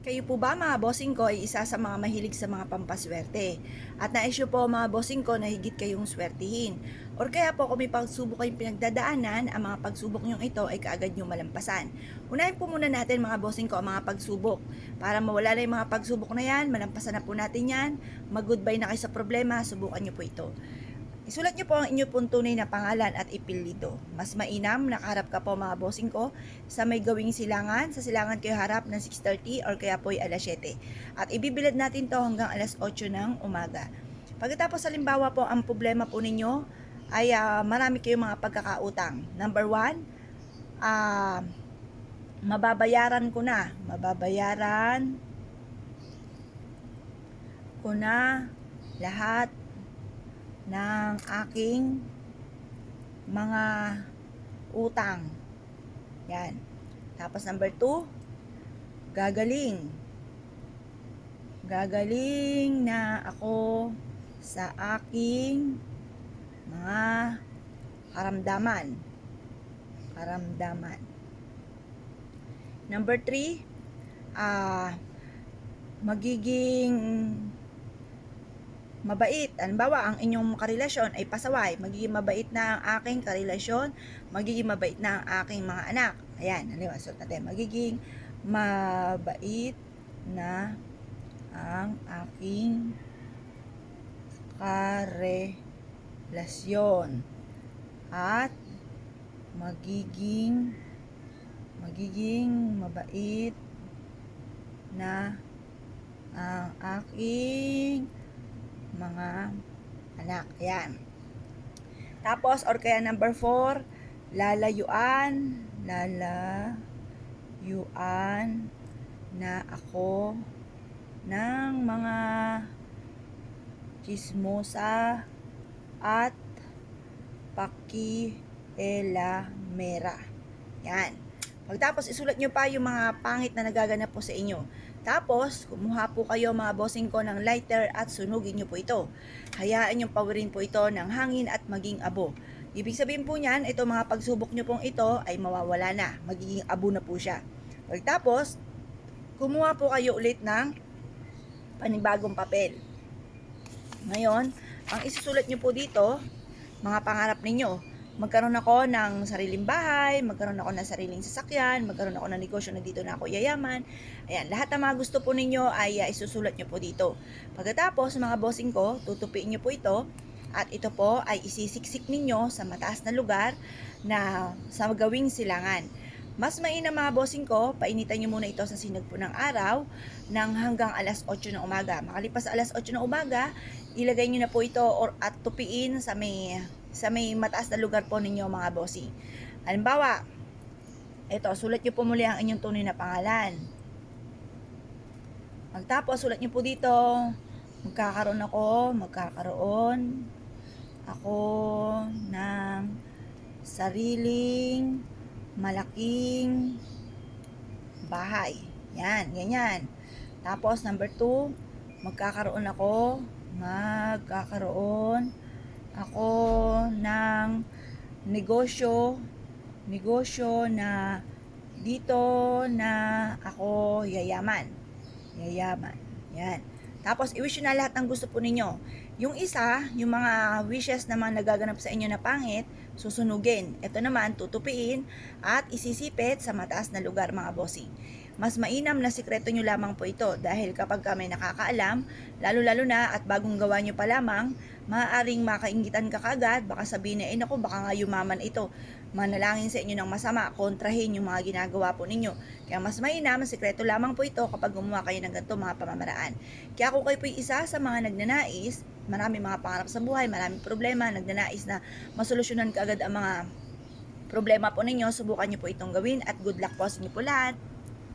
Kayo po ba mga bossing ko ay isa sa mga mahilig sa mga pampaswerte? At nais nyo po mga bossing ko na higit kayong swertihin? Or kaya po kung may pagsubok kayong pinagdadaanan, ang mga pagsubok nyong ito ay kaagad nyong malampasan. Unahin po muna natin mga bossing ko ang mga pagsubok. Para mawala na yung mga pagsubok na yan, malampasan na po natin yan, mag-goodbye na kayo sa problema, subukan nyo po ito. Isulat niyo po ang inyong pong tunay na pangalan at ipilito. Mas mainam, nakaharap ka po mga bossing ko sa may gawing silangan. Sa silangan kayo harap ng 6:30 or kaya po ay alas 7. At ibibilad natin to hanggang alas 8 ng umaga. Pagkatapos halimbawa po ang problema po ninyo ay marami kayong mga pagkakautang. Number 1, mababayaran ko na. Mababayaran ko na lahat ng aking mga utang. Yan. Tapos number 2, gagaling. Gagaling na ako sa aking mga karamdaman. Karamdaman. Number 3, magiging mabait. Halimbawa, ang inyong karelasyon ay pasaway. Magiging mabait na ang aking karelasyon. Magiging mabait na ang aking mga anak. Ayan, halimbawa, suot natin. Magiging mabait na ang aking karelasyon. At magiging mabait na ang aking mga anak. Ayan. Tapos, or kaya number 4, lalayuan na ako ng mga chismosa at pakielamera. Yan. Pagtapos, isulat nyo pa yung mga pangit na nagaganap po sa inyo. Tapos, kumuha po kayo mga bossing ko ng lighter at sunugin nyo po ito. Hayaan nyo pawirin po ito ng hangin at maging abo. Ibig sabihin po niyan, ito mga pagsubok nyo pong ito ay mawawala na. Magiging abo na po siya. Pagtapos, kumuha po kayo ulit ng panibagong papel. Ngayon, ang isusulat nyo po dito, mga pangarap ninyo. Magkaroon ako ng sariling bahay, magkaroon ako ng sariling sasakyan, magkaroon ako ng negosyo na dito na ako yayaman. Ayan, lahat ng mga gusto po ninyo ay isusulat nyo po dito. Pagkatapos, mga bossing ko, tutupiin nyo po ito at ito po ay isisiksik ninyo sa mataas na lugar na sa gawing silangan. Mas mainam mga bossing ko, painitan nyo muna ito sa sinag po ng araw ng hanggang alas 8 ng umaga. Makalipas sa alas 8 ng umaga, ilagay nyo na po ito at tupiin sa may mataas na lugar po ninyo mga bossing. Halimbawa, ito, sulat nyo po muli ang inyong tunay na pangalan. Magtapos, sulat nyo po dito, magkakaroon ako ng sariling malaking bahay. Yan, ganyan. Tapos, number 2, magkakaroon ako ng negosyo na dito na ako yayaman. Yan. Tapos, i-wish nyo na lahat ng gusto po ninyo. Yung isa, yung mga wishes na mga nagaganap sa inyo na pangit, susunugin. Ito naman, tutupiin at isisipit sa mataas na lugar mga bossing. Mas mainam na sikreto nyo lamang po ito dahil kapag may nakakaalam, lalo-lalo na at bagong gawa nyo pa lamang, maaaring makaingitan ka kagad, baka sabihin na, naku, baka nga yumaman ito. Manalangin sa inyo ng masama, kontrahin yung mga ginagawa po ninyo. Kaya mas mainam, sikreto lamang po ito kapag gumawa kayo ng ganito mga pamamaraan. Kaya kung kayo po isa sa mga nagnanais, maraming mga pangarap sa buhay, maraming problema, nagnanais na masolusyonan kaagad ang mga problema po ninyo, subukan nyo po itong gawin at good luck po sa inyo po lahat.